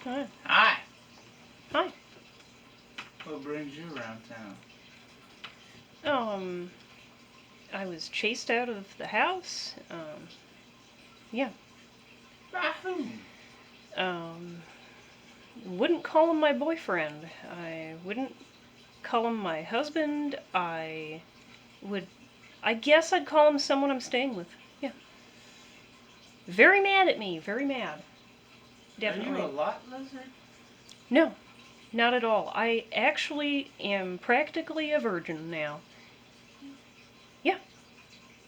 Hi. Hi. Hi. What brings you around town? I was chased out of the house. Yeah. By whom? Um, wouldn't call him my boyfriend. I wouldn't call him my husband. I guess I'd call him someone I'm staying with. Yeah. Very mad at me. Very mad. Definitely. Are you a lot lizard? No, not at all. I actually am practically a virgin now. Yeah.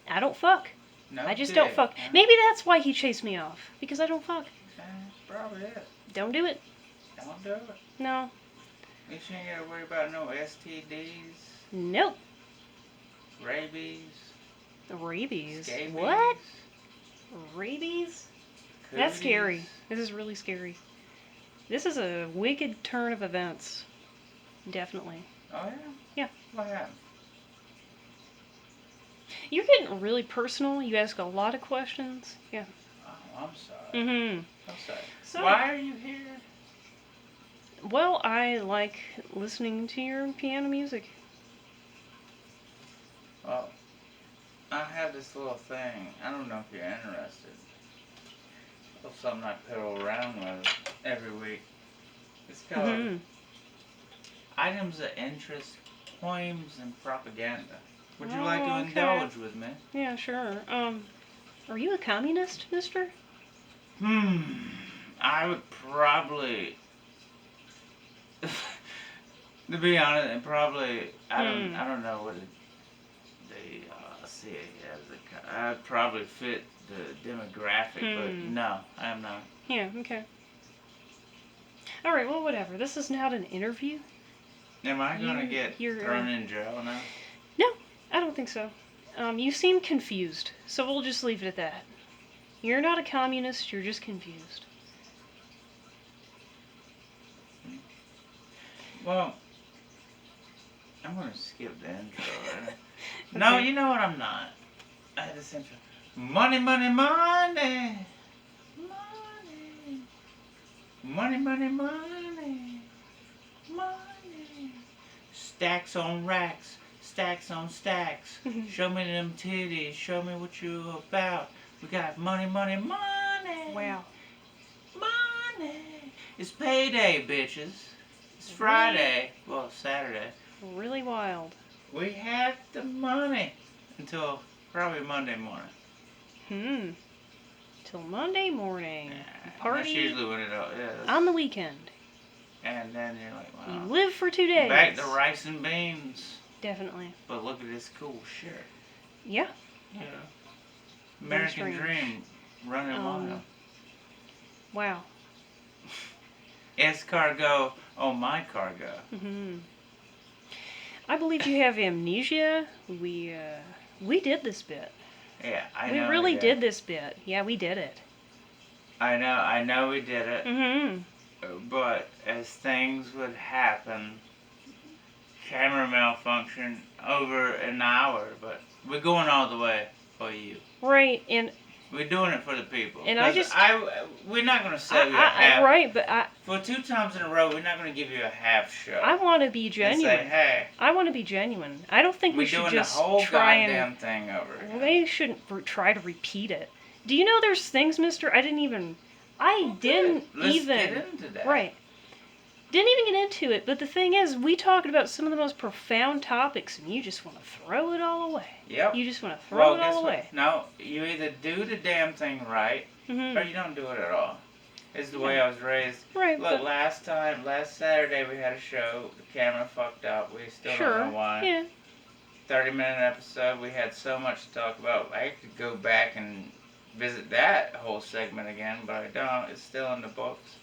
I don't fuck. No I just dick, don't fuck. huh? Maybe that's why he chased me off. Because I don't fuck. That's probably it. Don't do it. Don't do it. No. At least you ain't gotta worry about no STDs, Nope. rabies, Rabies. scabies. What? Rabies? That's Cooties. scary. This is really scary. This is a wicked turn of events. Definitely. Oh yeah? Yeah. What happened? You're getting really personal. You ask a lot of questions. Yeah. Oh, I'm sorry. Mm-hmm. I'm sorry. So, Why are you here? well, I like listening to your piano music. Well, I have this little thing. I don't know if you're interested. It's something I piddle around with every week. It's called Mm-hmm. Items of Interest, Poems, and Propaganda. Would you like to Okay. indulge with me? Yeah, sure. Are you a communist, mister? I would probably, to be honest, I don't know what they see it as. I'd probably fit the demographic, but no, I am not. Yeah, okay. Alright, well, whatever. This is not an interview. Am I gonna get you're, thrown in jail now? No, I don't think so. You seem confused, so we'll just leave it at that. You're not a communist, you're just confused. Well, I'm gonna skip the intro. Right? Okay. No, you know what? I'm not. I had this intro. Money, money, money, money, money, money, money, money. Stacks on racks, stacks on stacks. Show me them titties. Show me what you about. We got money, money, money. Wow. Money. It's payday, bitches. It's Friday. Well, Saturday. Really wild. We have the money until probably Monday morning. Till Monday morning. Yeah, Party. That's usually when it is. On the weekend. And then you're like, wow. You live for 2 days. Back to rice and beans. Definitely. But look at this cool shirt. Yeah. Yeah. American Dream running wild. Wow. Escargot on my cargo. I believe you have amnesia. We did this bit. Yeah, I We know. really did this bit. Yeah, we did it. I know we did it. But as things would happen, camera malfunction over an hour, but we're going all the way for you. Right, and we're doing it for the people. And we're not going to sell you a half. Right, but for 2 times in a row, we're not going to give you a half show. I want to be genuine. And say, hey. I want to be genuine. I don't think we should just the whole try goddamn thing over again. We shouldn't try to repeat it. Do you know there's things, mister, I didn't even get into that. Right. Didn't even get into it, but the thing is, we talked about some of the most profound topics, and you just want to throw it all away. Yep. You just want to throw it all away. No, you either do the damn thing right, or you don't do it at all. It's the way I was raised. Right. Look, last Saturday we had a show, the camera fucked up, we still don't know why. Yeah. 30-minute episode, we had so much to talk about. I could go back and visit that whole segment again, but I don't. It's still in the books.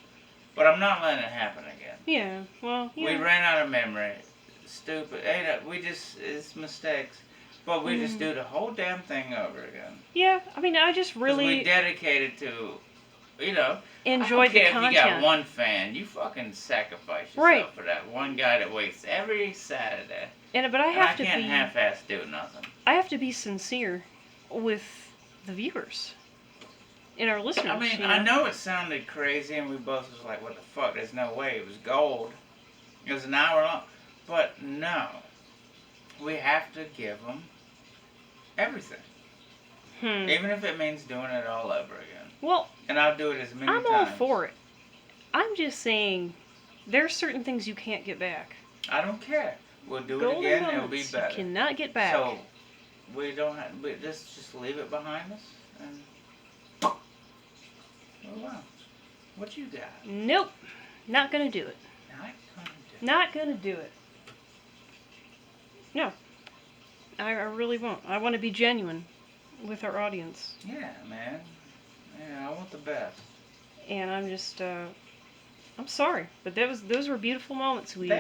But I'm not letting it happen again. Yeah, well, yeah. We ran out of memory. Stupid. It's mistakes. But we just do the whole damn thing over again. Yeah, I mean, I just really... we dedicated to, enjoyed the content. I don't care if you got one fan. You fucking sacrifice yourself for that one guy that waits every Saturday. But I can't half-ass do nothing. I have to be sincere with the viewers. in our listeners. I mean, I know it sounded crazy, and we both was like, what the fuck? There's no way. It was gold. It was an hour long. But no. We have to give them everything. Even if it means doing it all over again. Well, and I'll do it as many times. I'm all for it. I'm just saying, there's certain things you can't get back. I don't care. We'll do it again, and it'll be better. You cannot get back. So, we don't have, just leave it behind us, and, oh wow. What you got? Nope. Not gonna do it. Not gonna do it. No. I really won't. I want to be genuine with our audience. Yeah, man. Yeah, I want the best. And I'm just, I'm sorry, but those were beautiful moments we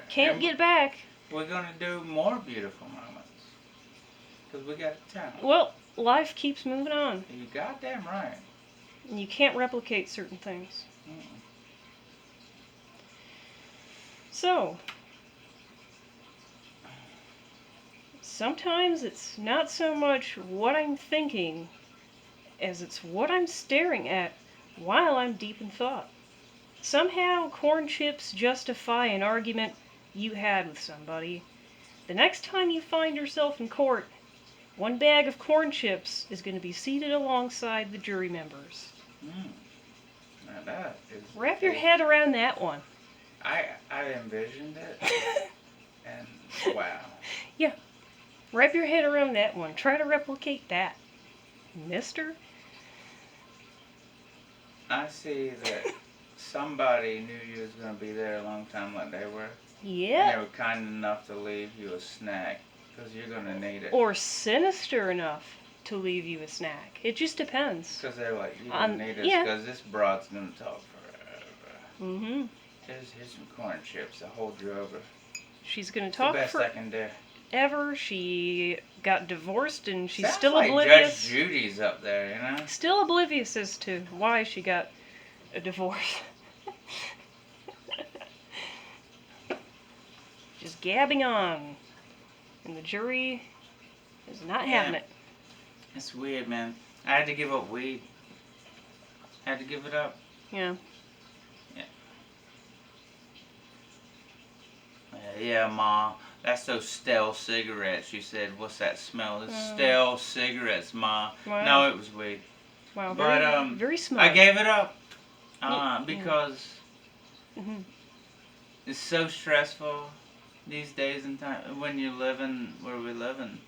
can't get back. We're going to do more beautiful moments. Because we got time. Well, life keeps moving on. You goddamn right. And you can't replicate certain things. So, sometimes it's not so much what I'm thinking as it's what I'm staring at while I'm deep in thought. Somehow, corn chips justify an argument you had with somebody. The next time you find yourself in court, one bag of corn chips is going to be seated alongside the jury members. Now that is... Wrap your head around that one. I envisioned it, and wow. Yeah. Wrap your head around that one. Try to replicate that, mister. I see that somebody knew you was going to be there a long time like they were. Yeah. And they were kind enough to leave you a snack, because you're going to need it. Or sinister enough to leave you a snack. It just depends. Because they're like, you're going to need this, because this broad's going to talk forever. Here's some corn chips. I'll hold you over. She's going to talk the best I can do. Ever. She got divorced and she's Sounds still like oblivious. Judge Judy's up there, you know? Still oblivious as to why she got a divorce. Just gabbing on. And the jury is not having it. It's weird, man. I had to give up weed. I had to give it up. Yeah. Yeah, Ma. That's those stale cigarettes. You said, what's that smell? It's stale cigarettes, Ma. Wow. No, it was weed. Wow, very smart. I gave it up because it's so stressful these days and time when you're living where we live in.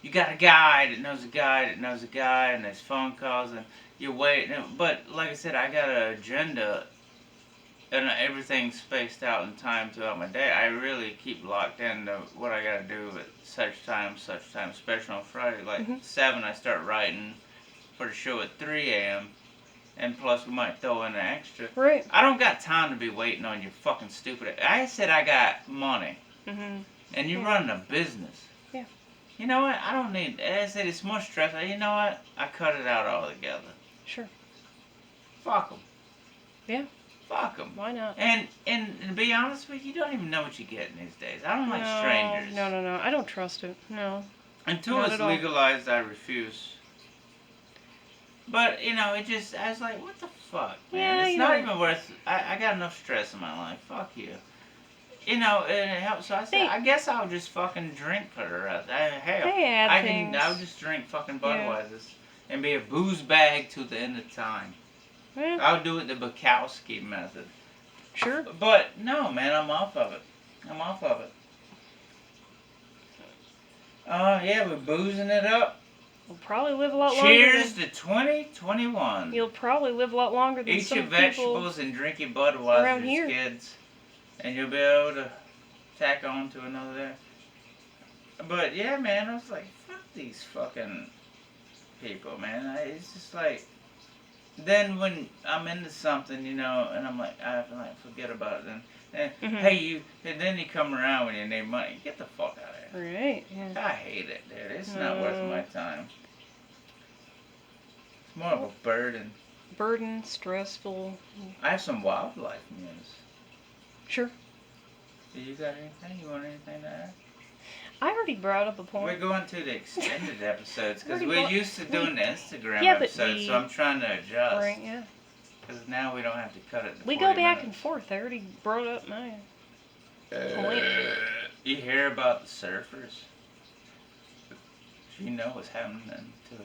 You got a guy that knows a guy that knows a guy, and there's phone calls, and you're waiting. But like I said, I got an agenda. And everything's spaced out in time throughout my day. I really keep locked into what I gotta do at such time, especially on Friday. Like 7, I start writing for the show at 3 a.m. And plus, we might throw in an extra. Right. I don't got time to be waiting on your fucking stupid... I said I got money. And you're running a business. Yeah. You know what? I don't need... I said it's more stress. You know what? I cut it out altogether. Sure. Fuck them. Yeah. Fuck them. Why not? And to be honest with you, you don't even know what you're getting these days. I don't like strangers. No. I don't trust it. No. Until it's legalized, I refuse. But, you know, it just, I was like, what the fuck, man? Yeah, it's not even worth, I got enough stress in my life. Fuck you. You know, and it helps. So I said, I guess I'll just fucking drink for the rest. I'll just drink fucking Budweisers and be a booze bag to the end of time. Yeah. I'll do it the Bukowski method. Sure. But, no, man, I'm off of it. Yeah, we're boozing it up. We'll probably live a lot longer. Cheers to 2021. You'll probably live a lot longer than some people. Eat your vegetables and drink your Budweisers, kids. And you'll be able to tack on to another there. But, yeah, man, I was like, fuck these fucking people, man. It's just like... Then when I'm into something, you know, and I'm like, I forget about it. And hey, you, and then you come around when you need money. Get the fuck out of here. Right. Yeah. I hate it, dude. It's not worth my time. It's more of a burden. Stressful. I have some wildlife news. Sure. Do you got anything? You want anything to add? I already brought up a point. We're going to the extended episodes because Already we're used to doing the Instagram Yeah, but episodes, so I'm trying to adjust. Right, yeah. Because now we don't have to cut it to We 40 go back minutes. and forth. I already brought up my point. You hear about the surfers? Do you know what's happening to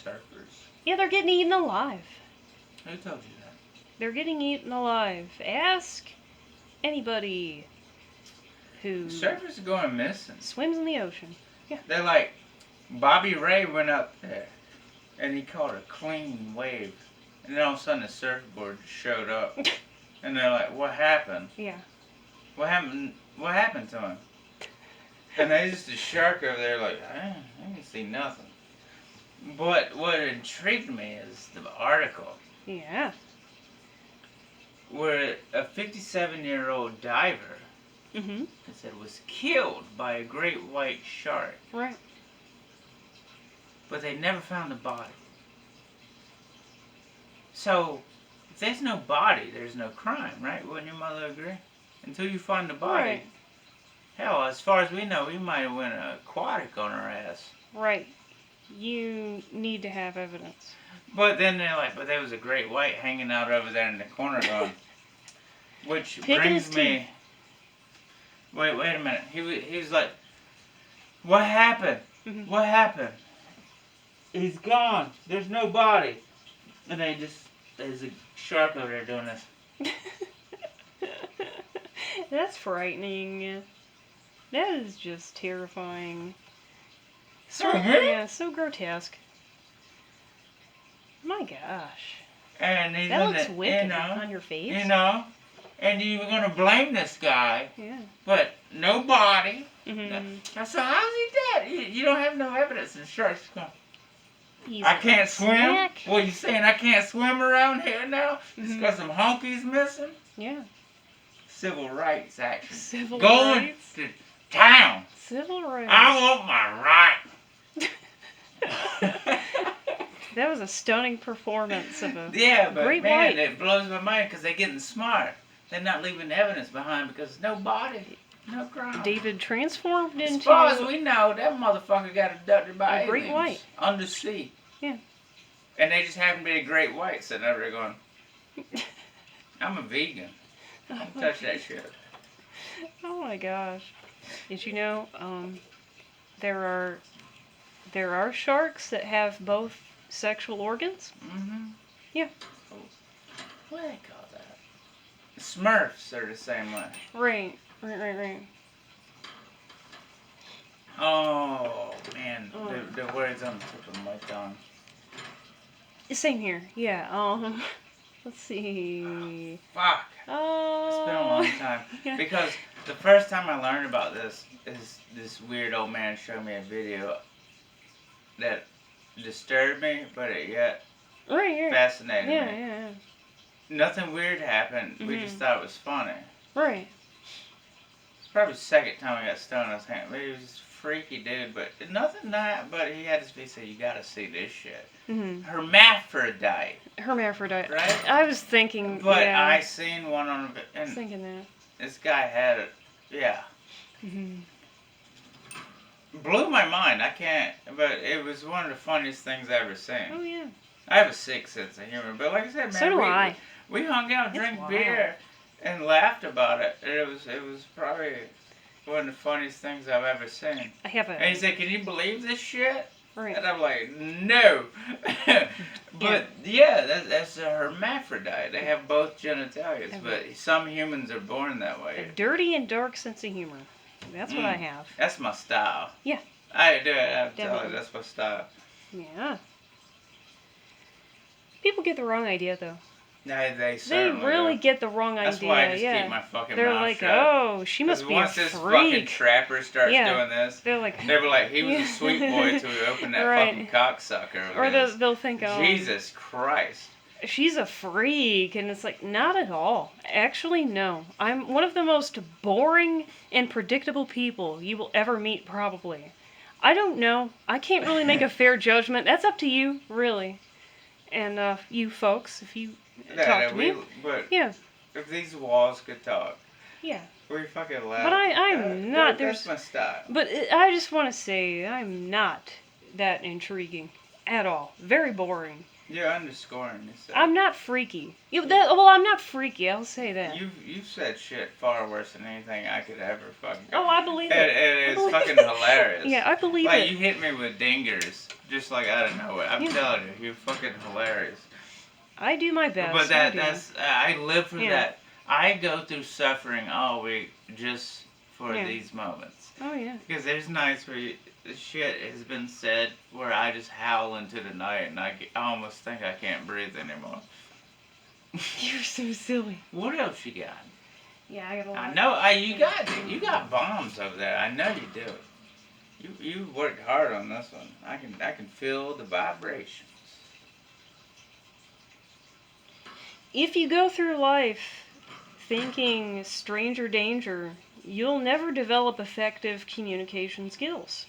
surfers? Yeah, they're getting eaten alive. Who told you that? They're getting eaten alive. Ask anybody who Surfers are going missing. swims in the ocean. Yeah. They're like, Bobby Ray went up there and he caught a clean wave. And then all of a sudden the surfboard showed up. And they're like, what happened? Yeah. What happened to him? And there's just a shark over there like, I didn't see nothing. But what intrigued me is the article. Yeah. Where a 57-year-old diver, Mm-hmm. it said, was killed by a great white shark. Right. But they never found the body. So, if there's no body, there's no crime, right? Wouldn't your mother agree? Until you find the body. Right. Hell, as far as we know, we might have went aquatic on our ass. Right. You need to have evidence. But then they're like, but there was a great white hanging out over there in the corner going, which brings me... Wait a minute. He was like, what happened? Mm-hmm. What happened? He's gone. There's no body. And then there's a shark over there doing this. That's frightening. That is just terrifying. Yeah, so grotesque. My gosh. And he's That in looks the, wicked on your face. You know, and you were gonna blame this guy, Yeah. but no body. Mm-hmm. So how's he dead? You don't have no evidence. And the shark's going, He's I can't swim? snack. What, you saying I can't swim around here now? Just Mhm. got some honkies missing? Yeah. Civil rights action. Civil Going rights. to town. Civil rights. I want my right. That was a stunning performance of a Yeah, but great man, white. it blows my mind because they're getting smart. They're not leaving evidence behind because no body, no crime. David transformed As into far as we know, that motherfucker got abducted by a great aliens white. undersea. Yeah. And they just happen to be a great white sitting over there going, I'm a vegan. I don't touch that shit. Oh my gosh. Did you know there are sharks that have both sexual organs? Mm-hmm. Yeah. Oh. What do they call that? Smurfs are the same way. Right. Oh, man. Oh. The words on the tip of my tongue. Same here. Yeah. Let's see. Fuck. Oh. It's been a long time. Yeah. Because the first time I learned about this is this weird old man showed me a video that disturbed me, but it yet Right. Yeah. fascinated Yeah. me. Yeah. Nothing weird happened. We just thought it was funny. Right. It's probably the second time I got stoned. I was thinking, maybe he was just a freaky dude, but nothing that. But he had his face say, "You gotta see this shit." Mm-hmm. Hermaphrodite. Hermaphrodite. Right? I was thinking. But yeah. I seen one on, I was and thinking that. this guy had it. Yeah. Mm-hmm. Blew my mind. I can't. But it was one of the funniest things I ever seen. Oh yeah. I have a sick sense of humor, but like I said, man, So do I. We hung out, It's drank wild. beer, and laughed about it. And it was probably one of the funniest things I've ever seen. I have And he a. said, "Can you believe this shit?" Right. And I'm like, "No." But yeah, that's a hermaphrodite. They have both genitalia, but some humans are born that A way. dirty and dark sense of humor. That's what I have. That's my style. Yeah. I do it. I'm telling Definitely. you, that's my style. Yeah. People get the wrong idea though. No, they They certainly really do. get the wrong That's idea. why I just yeah. keep my fucking They're mouth like, shut. oh, she must 'Cause be a once this fucking freak. trapper starts Yeah. doing this, They're like, they were like, he was Yeah. a sweet boy until we opened that Right. fucking cocksucker. or of his. they'll think, oh, Jesus Christ. she's a freak, and it's like, not at all. Actually, no. I'm one of the most boring and predictable people you will ever meet, probably. I don't know. I can't really make a fair judgment. That's up to you, really. And you folks, if you talk to me, But yeah. if these walls could talk, Yeah. Where you fucking laugh. But I'm not. That's my style. But I just want to say I'm not that intriguing at all. Very boring. You're underscoring yourself. I'm not freaky. I'm not freaky. I'll say that. You've said shit far worse than anything I could ever fucking. Oh, I believe it. It is fucking hilarious. Yeah, I believe it. Like you hit me with dingers, just like out of nowhere. I'm telling you, you're fucking hilarious. I do my best. But that's I live for that. I go through suffering all week just for these moments. Oh yeah. Because there's nights where shit has been said where I just howl into the night and I almost think I can't breathe anymore. You're so silly. What else you got? Yeah, I got a lot. I know you got bombs over there. I know you do. You worked hard on this one. I can feel the vibrations. If you go through life thinking stranger danger, you'll never develop effective communication skills.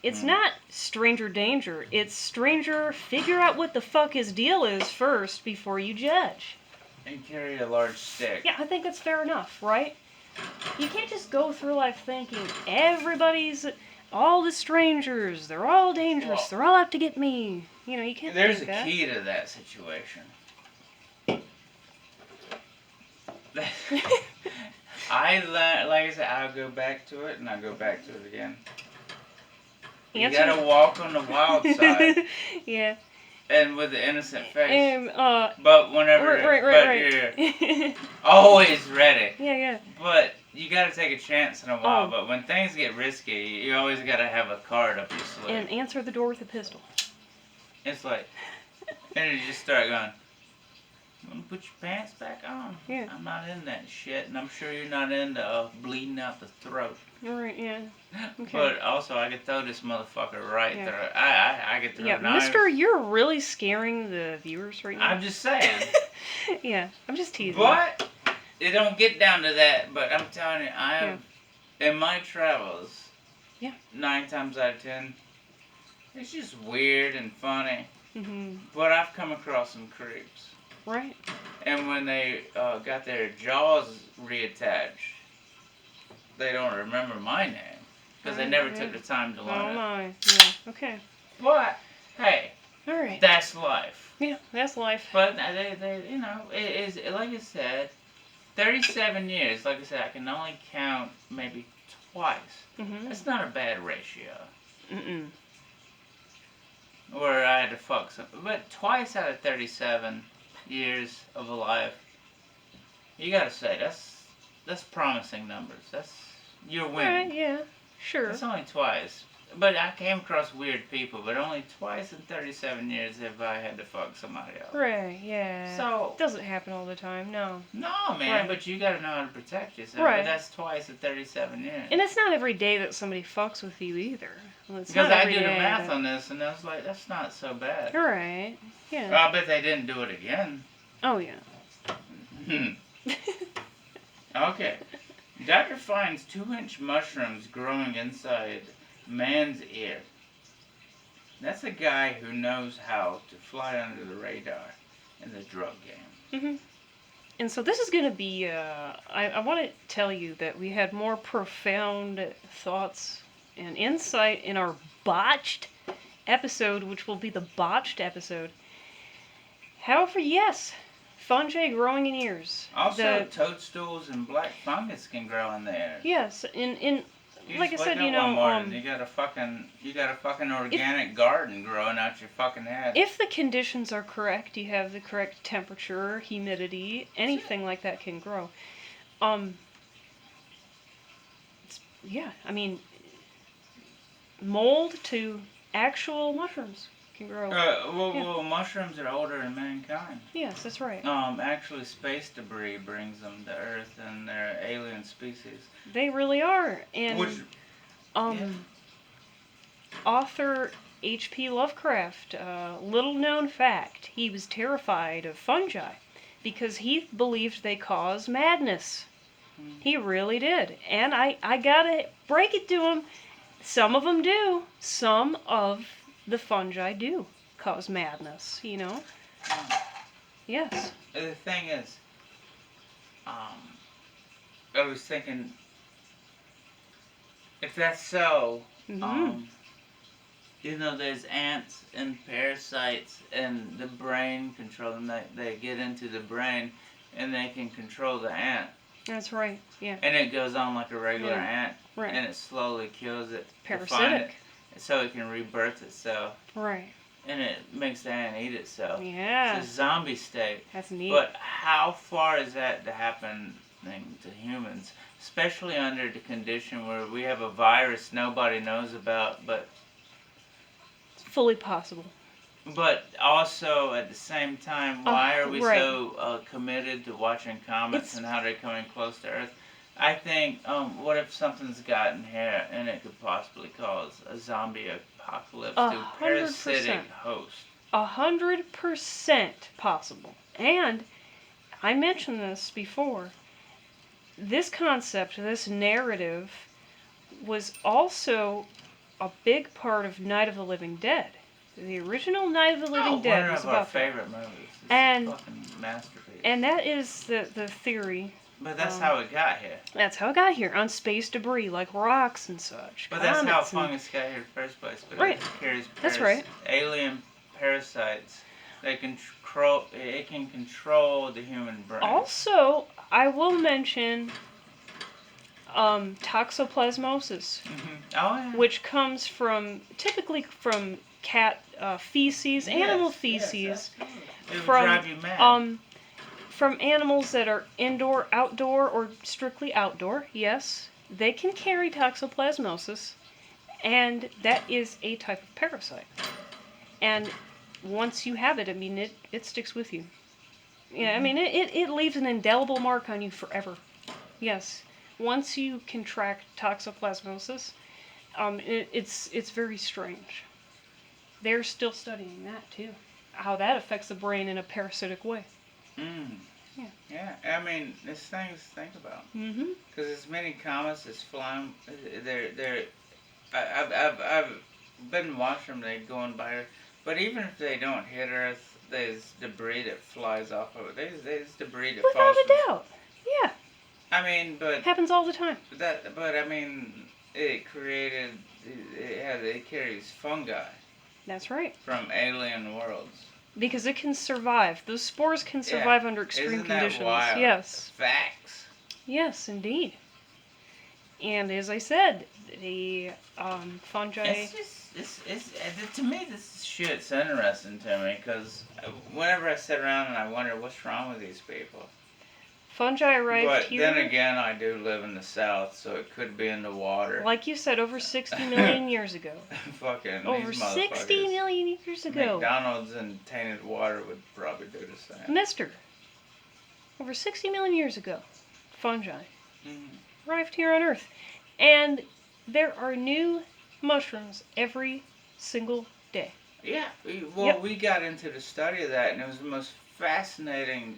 It's not stranger danger. It's stranger figure out what the fuck his deal is first before you judge. And carry a large stick. Yeah, I think that's fair enough, right? You can't just go through life thinking all the strangers, they're all dangerous, they're all out to get me. You know, you can't think that. There's a key to that situation. I learned, like I said, I'll go back to it and I'll go back to it again. You gotta walk on the wild side. Yeah. And with the innocent face. But whenever, right. You're always ready. Yeah. But you gotta take a chance in a while. But when things get risky, you always gotta have a card up your sleeve. And answer the door with a pistol. It's like, and you just start going, you wanna put your pants back on? Yeah. I'm not in that shit, and I'm sure you're not into bleeding out the throat. Right, yeah. Okay. But also, I could throw this motherfucker right there. I could throw knives. Mister, you're really scaring the viewers right now. I'm just saying. Yeah, I'm just teasing. But it don't get down to that. But I'm telling you, in my travels, 9 times out of 10, it's just weird and funny. Mm-hmm. But I've come across some creeps. Right. And when they got their jaws reattached, they don't remember my name. Because they never took the time to learn it. Oh my. Yeah, okay. But, hey. Alright. That's life. Yeah, that's life. But they you know, it is, like I said, 37 years. Like I said, I can only count maybe twice. Mm-hmm. That's not a bad ratio. Mm-mm. Where I had to fuck something. But twice out of 37 years of a life, you gotta say, that's promising numbers. You're winning. Right, yeah, sure. It's only twice. But I came across weird people, but only twice in 37 years have I had to fuck somebody else. Right, yeah. So it doesn't happen all the time, no. No, man, right. But you gotta know how to protect yourself. Right. But that's twice in 37 years. And it's not every day that somebody fucks with you either. Well, because I did the math on this, and I was like, that's not so bad. Right, yeah. Well, I bet they didn't do it again. Oh, yeah. Okay. Doctor finds 2-inch mushrooms growing inside man's ear. That's a guy who knows how to fly under the radar in the drug game. Mm-hmm. And so this is going to be, I want to tell you that we had more profound thoughts and insight in our botched episode, which will be the botched episode. However, yes, fungi growing in ears. Also, toadstools and black fungus can grow in there. Yes, like I said, you got a fucking organic garden growing out your fucking head. If the conditions are correct, you have the correct temperature, humidity, anything like that can grow. I mean, mold to actual mushrooms can grow. Well, mushrooms are older than mankind. Yes, that's right. Actually, space debris brings them to Earth, and they're alien species. They really are. And author H.P. Lovecraft, little known fact, he was terrified of fungi because he believed they cause madness. He really did. And I gotta break it to him. Some of them do. Some of the fungi do cause madness, you know? Yes. The thing is, I was thinking, if that's so, Mm-hmm. there's ants and parasites, and the brain control them. They get into the brain, and they can control the ant. That's right. Yeah. And it goes on like a regular Yeah. ant, Right. and it slowly kills it Parasitic. so it can rebirth itself. Right. And it makes the ant eat itself. Yeah. It's a zombie state. That's neat. But how far is that to happen to humans? Especially under the condition where we have a virus nobody knows about, but it's fully possible. But also, at the same time, why are we right. so committed to watching comets and how they're coming close to Earth? I think, what if something's gotten here and it could possibly cause a zombie apocalypse to parasitic host? 100% possible. And I mentioned this before. This concept, this narrative, was also a big part of Night of the Living Dead. The original Night of the Living Dead was one of our about favorite movies. It's and a fucking masterpiece. And that is the theory. But that's how it got here. That's how it got here, on space debris, like rocks and such. But that's how fungus got here in the first place. But right. It carries that's right. Alien parasites. It can control the human brain. Also, I will mention toxoplasmosis, which comes typically from cat feces, animal feces, from animals that are indoor, outdoor, or strictly outdoor. Yes, they can carry toxoplasmosis, and that is a type of parasite. And once you have it, I mean, it sticks with you. Yeah, I mean, it leaves an indelible mark on you forever. Yes. Once you contract toxoplasmosis, it's very strange. They're still studying that, too. How that affects the brain in a parasitic way. Yeah. Yeah, I mean, there's things to think about. Because as many comets as flying, I've been watching them, they going by Earth. But even if they don't hit Earth, there's debris that flies off of it. There's debris that falls. Without a doubt. Yeah. I mean, but it happens all the time. But I mean, it carries fungi. That's right. From alien worlds. Because it can survive. Those spores can survive under extreme conditions. That wild? Yes. Facts. Yes, indeed. And as I said, the fungi. To me, this shit's interesting to me because whenever I sit around and I wonder what's wrong with these people. Fungi arrived here. But then again, I do live in the South, so it could be in the water. Like you said, over 60 million years ago. Fucking over 60 million years ago. McDonald's and tainted water would probably do the same. Mister. Over 60 million years ago, fungi arrived here on Earth. And there are new mushrooms every single day. Yeah. We got into the study of that, and it was the most fascinating.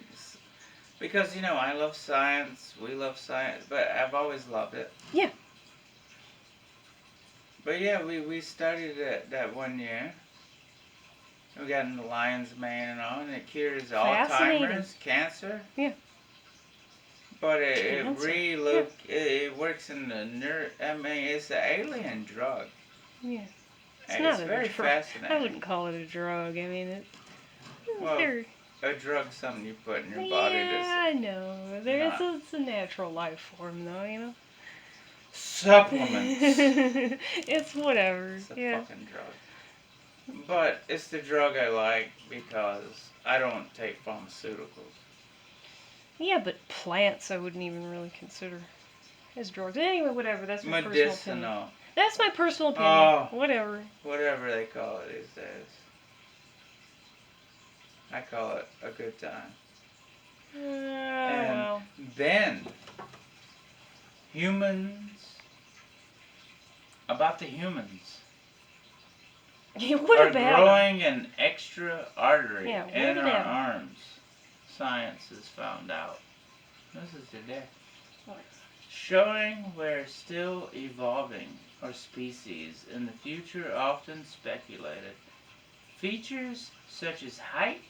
Because, I love science, we love science, but I've always loved it. Yeah. But yeah, we studied it that one year. We got into lion's mane and all, and it cures Alzheimer's, cancer. Yeah. But it works in the nerve. I mean, it's an alien drug. Yeah. It's very fascinating. I wouldn't call it a drug. I mean, a drug's something you put in your body. Yeah, I know. It's a natural life form, though, Supplements. It's whatever. It's a fucking drug. But it's the drug I like because I don't take pharmaceuticals. Yeah, but plants I wouldn't even really consider as drugs. Anyway, whatever. That's my personal opinion. That's my personal opinion. Oh, whatever. Whatever they call it these days. I call it a good time. Well. Then, about the humans. Yeah, what about growing an extra artery in our about arms. Science has found out. This is today. Showing we're still evolving our species in the future often speculated. Features such as height,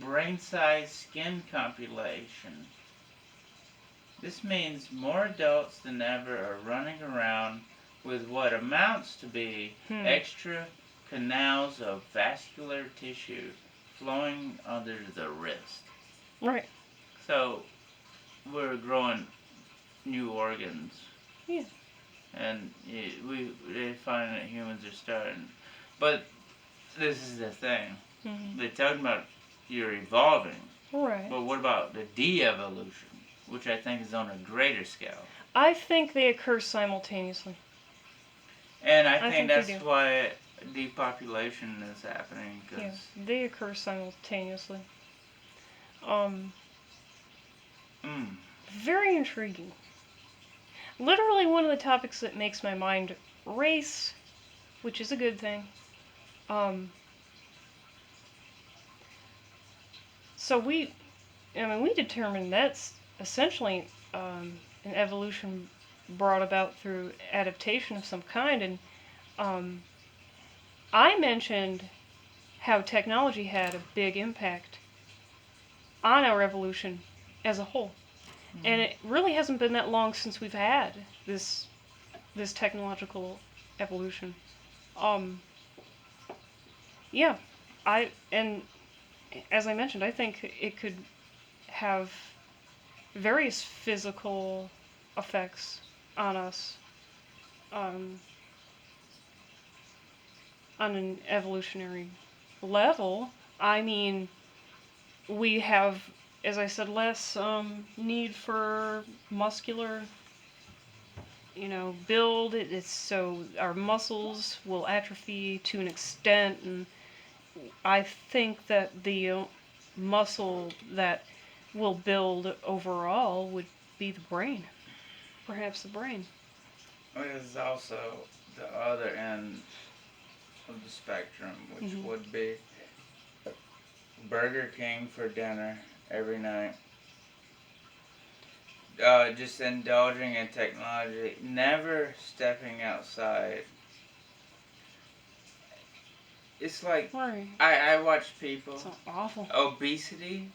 brain size, skin compilation, This means more adults than ever are running around with what amounts to be extra canals of vascular tissue flowing under the wrist. Right. So we're growing new organs. Yeah. And they find that humans are starting. But this is the thing. They're talking about you're evolving. Right. But what about the de-evolution, which I think is on a greater scale? I think they occur simultaneously. And I think that's why depopulation is happening. Yeah, they occur simultaneously. Very intriguing. Literally one of the topics that makes my mind race, which is a good thing. So we determined that's essentially an evolution brought about through adaptation of some kind, and I mentioned how technology had a big impact on our evolution as a whole. And it really hasn't been that long since we've had this technological evolution. Yeah, and as I mentioned, I think it could have various physical effects on us on an evolutionary level. I mean, we have, as I said, less need for muscular, build. It's so our muscles will atrophy to an extent, and I think that the muscle that will build overall would be the brain. Perhaps the brain. There's also the other end of the spectrum, which would be Burger King for dinner every night. Just indulging in technology, never stepping outside. It's like, right. I watch people. So awful. Obesity,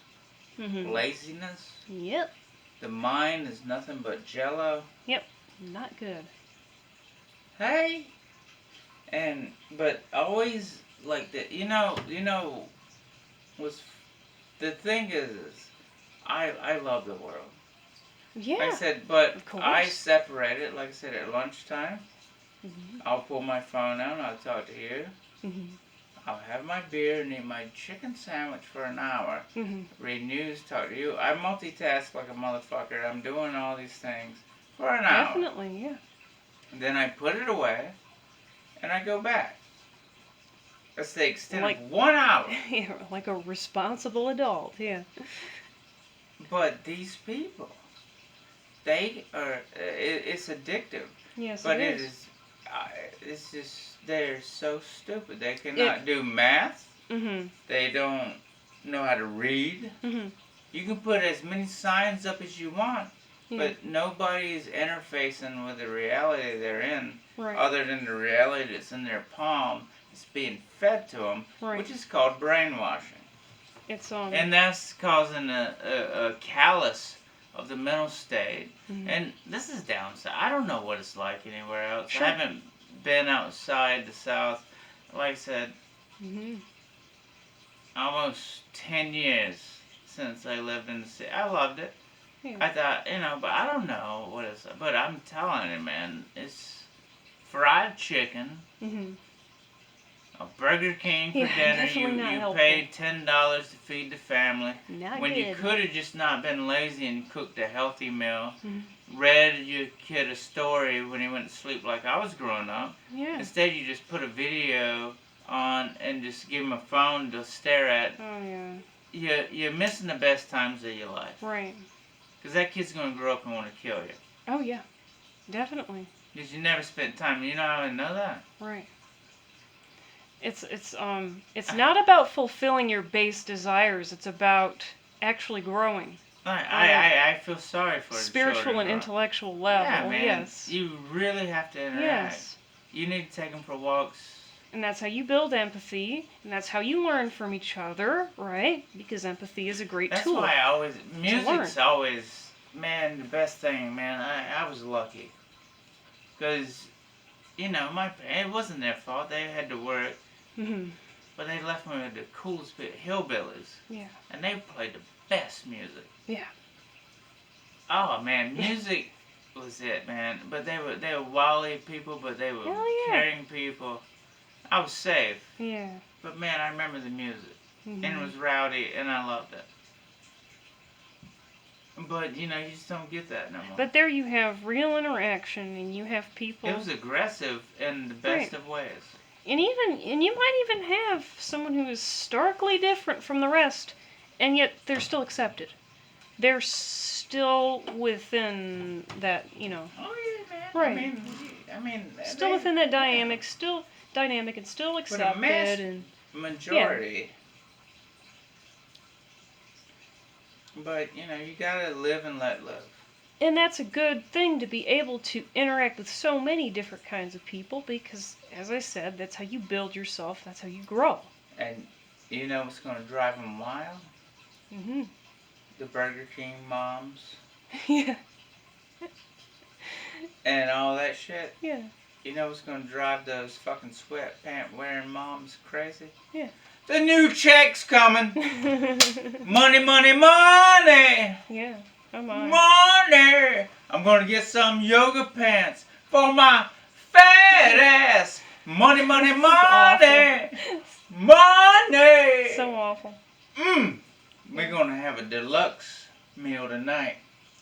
laziness. Yep. The mind is nothing but jello. Yep. Not good. Hey. But always like that. What's the thing is I love the world. Yeah. Like I said, but I separate it. Like I said, at lunchtime, I'll pull my phone out and I'll talk to you. I'll have my beer and eat my chicken sandwich for an hour. Read news, talk to you. I multitask like a motherfucker. I'm doing all these things for an hour. Definitely, yeah. And then I put it away and I go back. That's the extent of 1 hour. Yeah, like a responsible adult, yeah. But these people, they are, it's addictive. Yes, but it is. It's just, they're so stupid. They cannot do math. They don't know how to read. You can put as many signs up as you want, but nobody's interfacing with the reality they're in, other than the reality that's in their palm. It's being fed to them, which is called brainwashing. And that's causing a callous of the mental state. And this is downside. I don't know what it's like anywhere else. Sure. I haven't been outside the South. Like I said, almost 10 years since I lived in the city. I loved it. Yeah. I thought, but I don't know what it's like. But I'm telling you, man, it's fried chicken. A Burger King for dinner. You paid $10 to feed the family. Not when good. You could have just not been lazy and cooked a healthy meal. Read your kid a story when he went to sleep like I was growing up. Yeah. Instead, you just put a video on and just give him a phone to stare at. Oh, yeah. You're missing the best times of your life. Right. Because that kid's going to grow up and want to kill you. Oh, yeah. Definitely. Because you never spent time. You know how I know that? Right. It's not about fulfilling your base desires. It's about actually growing. I feel sorry for spiritual and intellectual level. Yeah, man. Yes. You really have to interact. Yes. You need to take them for walks. And that's how you build empathy, and that's how you learn from each other, right? Because empathy is a great tool. That's why music's always man, the best thing, man, I was lucky. Because, you know, it wasn't their fault. They had to work. Mm-hmm. But they left me with the coolest hillbillies. Yeah. And they played the best music. Yeah. Oh, man, music was it, man. But they were wily people, but they were caring people. I was safe. Yeah. But, man, I remember the music. Mm-hmm. And it was rowdy, and I loved it. But, you know, you just don't get that no more. But there you have real interaction, and you have people. It was aggressive in the best of ways. And you might even have someone who is starkly different from the rest, and yet they're still accepted. They're still within that, you know. Oh yeah, man. Right. I mean. Still within that dynamic, still dynamic, and still accepted. But and majority. Yeah. But you know, you gotta live and let live. And that's a good thing, to be able to interact with so many different kinds of people, because, as I said, that's how you build yourself, that's how you grow. And you know what's going to drive them wild? Mm-hmm. The Burger King moms. Yeah. And all that shit. Yeah. You know what's going to drive those fucking sweatpant wearing moms crazy? Yeah. The new check's coming. Money, money, money. Yeah. Come on. Money! I'm gonna get some yoga pants for my fat ass. Money, money, money! Money! So awful. We're gonna have a deluxe meal tonight.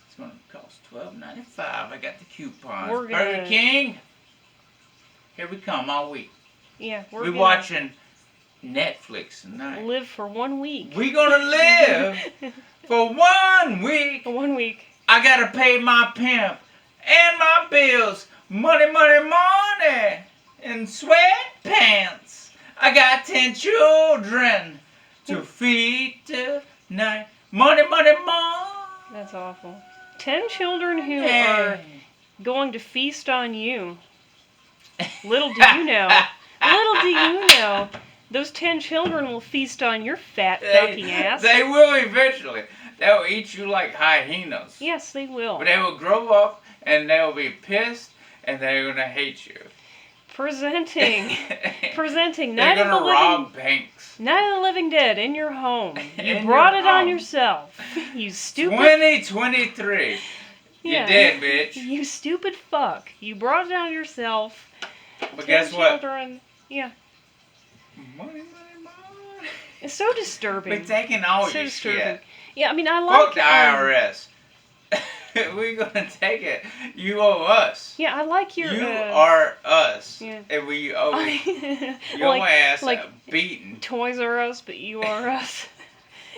It's gonna cost $12.95. I got the coupons. Burger King, here we come all week. Yeah, we're watching Netflix tonight. Live for 1 week. We're gonna live for 1 week. For 1 week. I gotta pay my pimp and my bills. Money, money, money. In sweatpants. I got 10 children to feed tonight. Money, money, money. That's awful. 10 children who are going to feast on you. Little do you know. Little do you know. Those 10 children will feast on your fat fucking ass. They will eventually. They will eat you like hyenas. Yes, they will. But they will grow up and they will be pissed and they're going to hate you. Presenting Night of the Living... rob banks. Night of the Living Dead in your home. You brought it on yourself. You stupid... 2023. Yeah. You did, bitch. You stupid fuck. You brought it on yourself. But guess what? Children. Yeah. Money, money, money. It's so disturbing. We're taking all so your disturbing. shit. Yeah, I mean, I like... Fuck the IRS. We're gonna take it. You owe us. Yeah, I like your... You are us. Yeah. And we owe your ass a beating. Toys R Us, but you are us.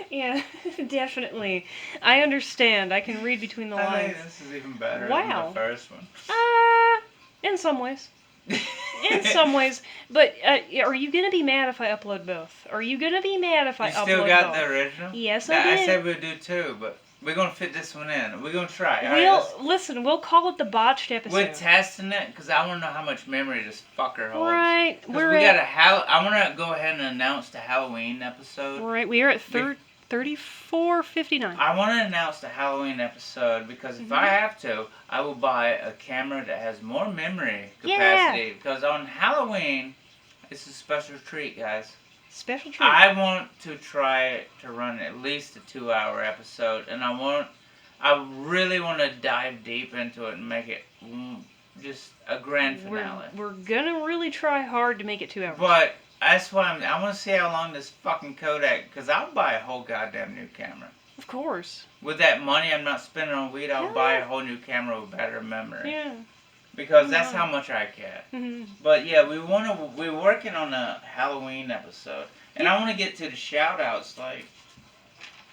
Yeah, definitely. I understand. I can read between the lines. I think this is even better than the first one. In some ways. In some ways. But are you going to be mad if I upload both? Are you going to be mad if I upload both? You still got the original? Yes, I did. I said we'd do two, but we're going to fit this one in. We're going to try. Listen, we'll call it the botched episode. We're testing it because I want to know how much memory this fucker holds. Right. I want to go ahead and announce the Halloween episode. Right. We are at 34:59. I want to announce the Halloween episode because if I have to, I will buy a camera that has more memory capacity. Yeah. Because on Halloween, it's a special treat, guys. Special treat. I want to try to run at least a 2-hour episode, and I really want to dive deep into it and make it just a grand finale. We're gonna really try hard to make it 2 hours. But that's why I want to see how long this fucking Kodak, because I'll buy a whole goddamn new camera. Of course. With that money I'm not spending on weed, I'll buy a whole new camera with better memory. Yeah. Because that's how much I care. Mm-hmm. But yeah, we're working on a Halloween episode. And I want to get to the shout outs, like,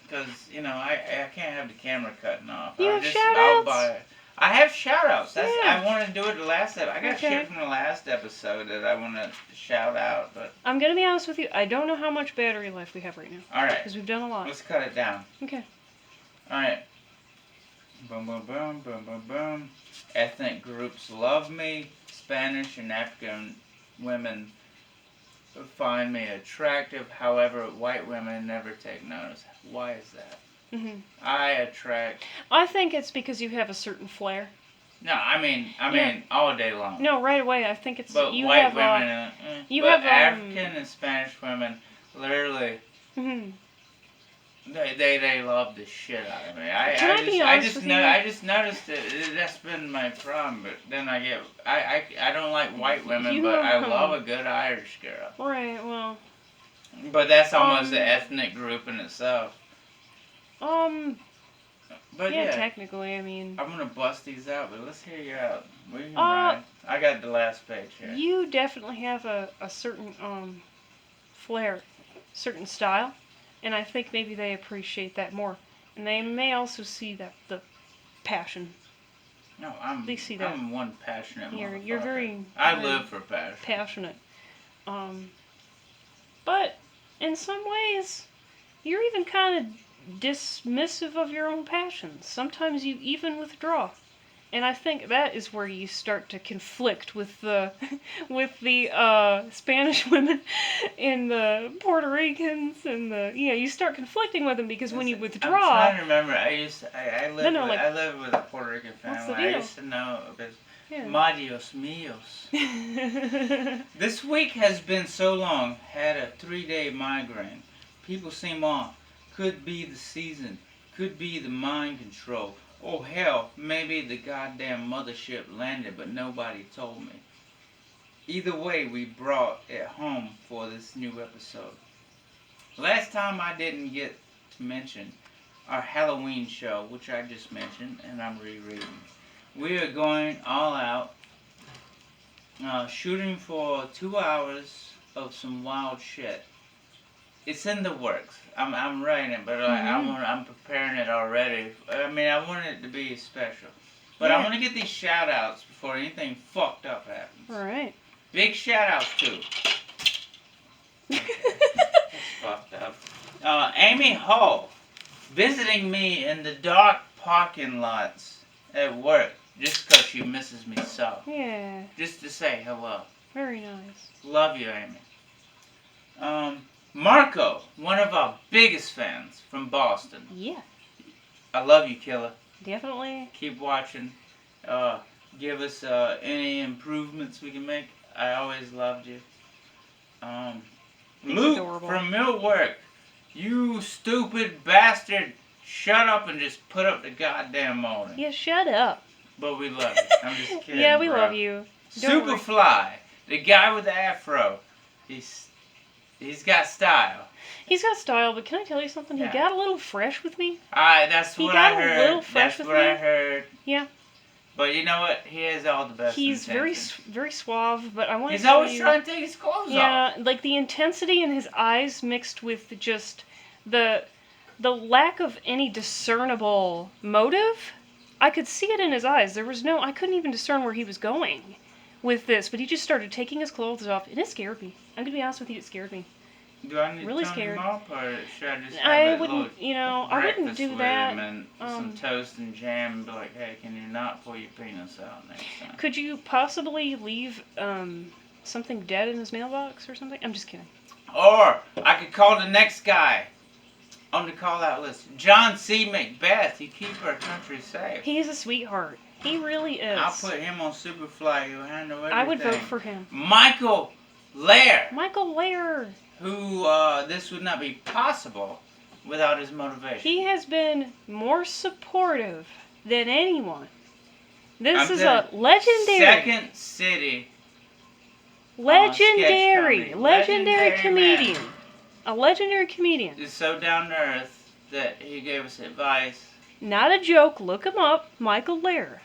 because, you know, I can't have the camera cutting off. You have shout outs? I have shout outs. I wanted to do it the last episode. I got shit from the last episode that I want to shout out. But I'm going to be honest with you. I don't know how much battery life we have right now. All right. Because we've done a lot. Let's cut it down. Okay. All right. Boom, boom, boom, boom, boom, boom. Ethnic groups love me. Spanish and African women find me attractive. However, white women never take notice. Why is that? Mm-hmm. I attract. I think it's because you have a certain flair. No, I mean, all day long. No, right away. I think it's But you white have. women, You but have. African and Spanish women, literally, Mm-hmm. they love the shit out of me. Can I be honest with you? I just noticed that that's been my problem. But then I don't like white women, but I love a good Irish girl. Right. Well. But that's almost an ethnic group in itself. But yeah, technically, I mean. I'm gonna bust these out, but let's hear you out. We can ride. I got the last page here. You definitely have a certain flair, certain style, and I think maybe they appreciate that more, and they may also see that the passion. No, they see that. I'm one passionate motherfucker. You're very. I live for passion. Passionate. But in some ways, you're even kind of dismissive of your own passions. Sometimes you even withdraw. And I think that is where you start to conflict with the Spanish women and the Puerto Ricans and you start conflicting with them because when you withdraw. I'm trying to remember. I live with a Puerto Rican family. I used to know because Madios míos. This week has been so long. Had a 3-day migraine. People seem off. Could be the season. Could be the mind control. Oh hell, maybe the goddamn mothership landed, but nobody told me. Either way, we brought it home for this new episode. Last time I didn't get to mention our Halloween show, which I just mentioned, and I'm rereading. We are going all out, shooting for 2 hours of some wild shit. It's in the works. I'm writing it, but I'm preparing it already. I mean, I want it to be special. But I want to get these shout-outs before anything fucked up happens. All right. Big shout-outs, too. That's fucked up. Amy Hall visiting me in the dark parking lots at work just because she misses me so. Yeah. Just to say hello. Very nice. Love you, Amy. Marco, one of our biggest fans from Boston. Yeah. I love you, killer. Definitely. Keep watching. Give us any improvements we can make. I always loved you. Luke adorable. from Millwork. You stupid bastard. Shut up and just put up the goddamn molding. Yeah, shut up. But we love you. I'm just kidding. Yeah, we bro. love you. Don't Superfly. The guy with the afro. He's got style. He's got style, but can I tell you something? Yeah. He got a little fresh with me. That's what I heard. He got a little fresh with me. That's what I heard. Yeah. But you know what? He has all the best He's intentions. very suave, but I want to He's tell always you, trying to take his clothes off. Yeah, like the intensity in his eyes mixed with just the lack of any discernible motive. I could see it in his eyes. I couldn't even discern where he was going with this, but he just started taking his clothes off, and it scared me. I'm gonna be honest with you, it scared me. Do I need really to turn scared. him up, or should I just I have wouldn't, I wouldn't do with that. him and some toast and jam and be like, hey, can you not pull your penis out next time? Could you possibly leave something dead in his mailbox or something? I'm just kidding. Or I could call the next guy on the call-out list. John C. Macbeth. He keep our country safe. He is a sweetheart. He really is. I'll put him on Superfly. He'll handle everything. I would vote for him. Michael Lair. Michael Lair. Who, this would not be possible without his motivation. He has been more supportive than anyone. This is a legendary. Second city. Legendary comedian. Man. A legendary comedian. He's so down to earth that he gave us advice. Not a joke. Look him up. Michael Lair.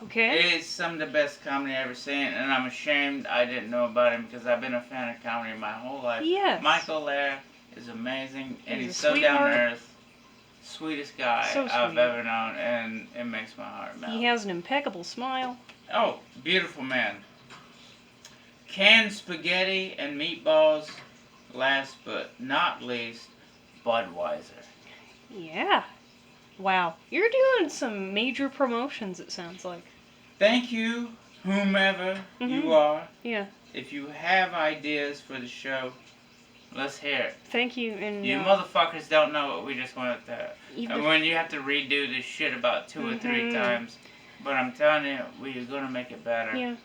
Okay? It's some of the best comedy I've ever seen, and I'm ashamed I didn't know about him because I've been a fan of comedy my whole life. Yes. Michael Lair is amazing, and he's so sweetheart. down to earth. Sweetest guy So I've sweet. ever known, and it makes my heart melt. He has an impeccable smile. Oh, beautiful man. Canned spaghetti and meatballs. Last but not least, Budweiser. Yeah. Wow. You're doing some major promotions, it sounds like. Thank you, whomever you are. Yeah. If you have ideas for the show, Let's hear it. Thank you. And you motherfuckers don't know what we just went through. And when you have to redo this shit about 2 or 3 times. But I'm telling you, we're going to make it better. Yeah.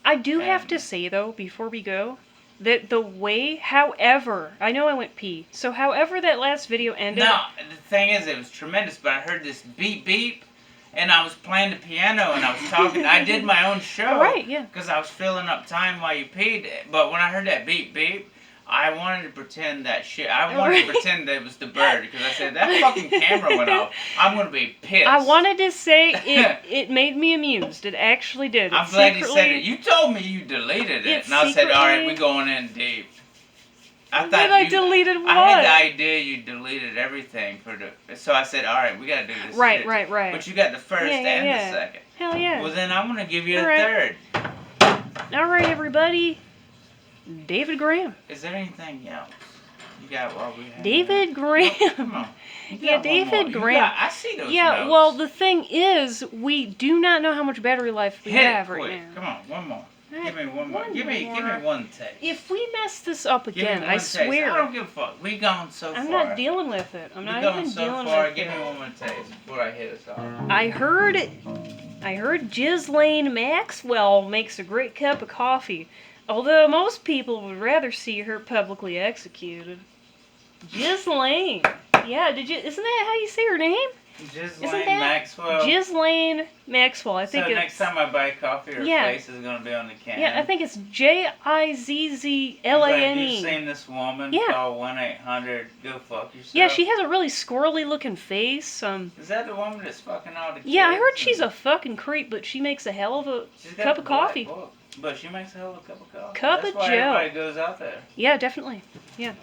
I do have to say, though, before we go, that the way, however, I know I went pee, so however that last video ended... No, the thing is, it was tremendous, but I heard this beep beep, and I was playing the piano, and I was talking. I did my own show. Right, yeah. Because I was filling up time while you peed. But when I heard that beep beep, I wanted to pretend that shit. I wanted to pretend that it was the bird, because I said, that fucking camera went off. I'm going to be pissed. I wanted to say it made me amused. It actually did. I'm glad you said it. You told me you deleted it. And I said, all right, we're going in deep. I deleted what? I had the idea you deleted everything so I said, all right, we got to do this. Right, shit. right. But you got the first and the second. Hell yeah. Well, then I'm going to give you a third. All right, everybody. David Graham. Is there anything else you got while we have David Graham. No, come on. Yeah, David Graham. I see those Yeah, notes. well, the thing is, we do not know how much battery life we have right now. Come on, one more. Give me one more. One Give me one taste. If we mess this up again, I swear. Taste. I don't give a fuck. We gone so far. I'm not dealing with it. I'm not even dealing with it. Give me one more taste before I hit us off. I heard Ghislaine Maxwell makes a great cup of coffee. Although most people would rather see her publicly executed. Ghislaine. Yeah, isn't that how you say her name? Ghislaine Maxwell. Ghislaine Maxwell. I think so next time I buy coffee, her face is going to be on the can. Yeah, I think it's Jizzlane. Have you seen this woman? Call 1-800-GO FUCK YOURSELF. Yeah, she has a really squirrely looking face. Is that the woman that's fucking all the kids? Yeah, I heard she's a fucking creep, but she makes a hell of a cup of coffee. But she makes a hell of a cup of coffee. That's why everybody goes out there. Yeah, definitely. Yeah.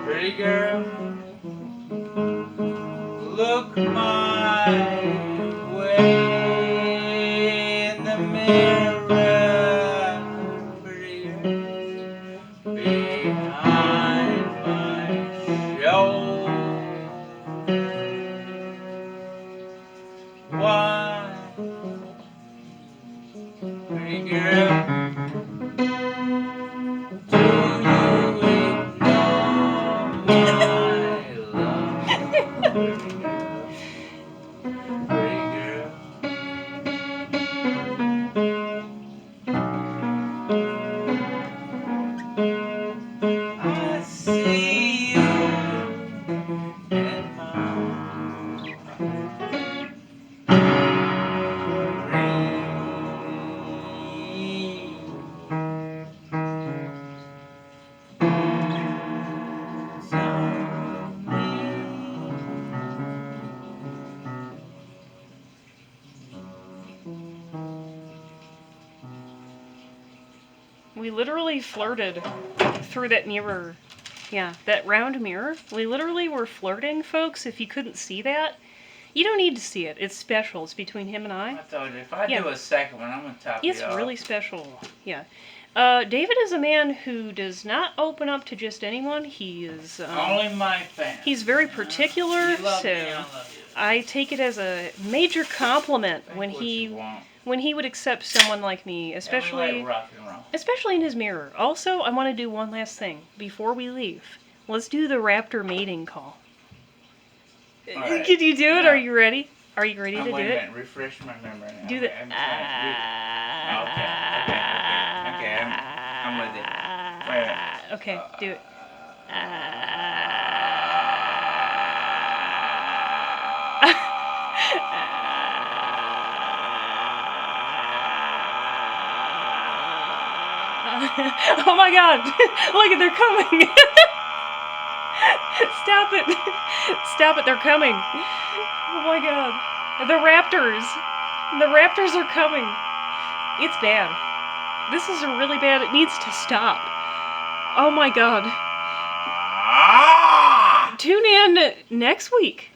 Pretty girl, look my way in the mirror. Pretty girl, behind my shoulder. Why, pretty girl, do you ignore my love? Pretty girl. I see you in my We literally flirted through that mirror. Yeah, that round mirror. We literally were flirting, folks, if you couldn't see that. You don't need to see it. It's special. It's between him and I. I told you, if I do a second one, I'm going to top you off. It's really special. Yeah. David is a man who does not open up to just anyone. He is... only my fans. He's very particular, you love so... me, I love you. I take it as a major compliment when he would accept someone like me, especially in his mirror. Also, I want to do one last thing before we leave. Let's do the Raptor mating call. Right. Can you do it? No. Are you ready? Are you ready to do it? Wait a minute. Refresh my memory now. Do the... Okay, I'm with it. Wait a minute. Okay, do it. Oh my god! Look, they're coming! Stop it. Stop it, they're coming. Oh my god. The Raptors. The Raptors are coming. It's bad. This is really bad. It needs to stop. Oh my god. Tune in next week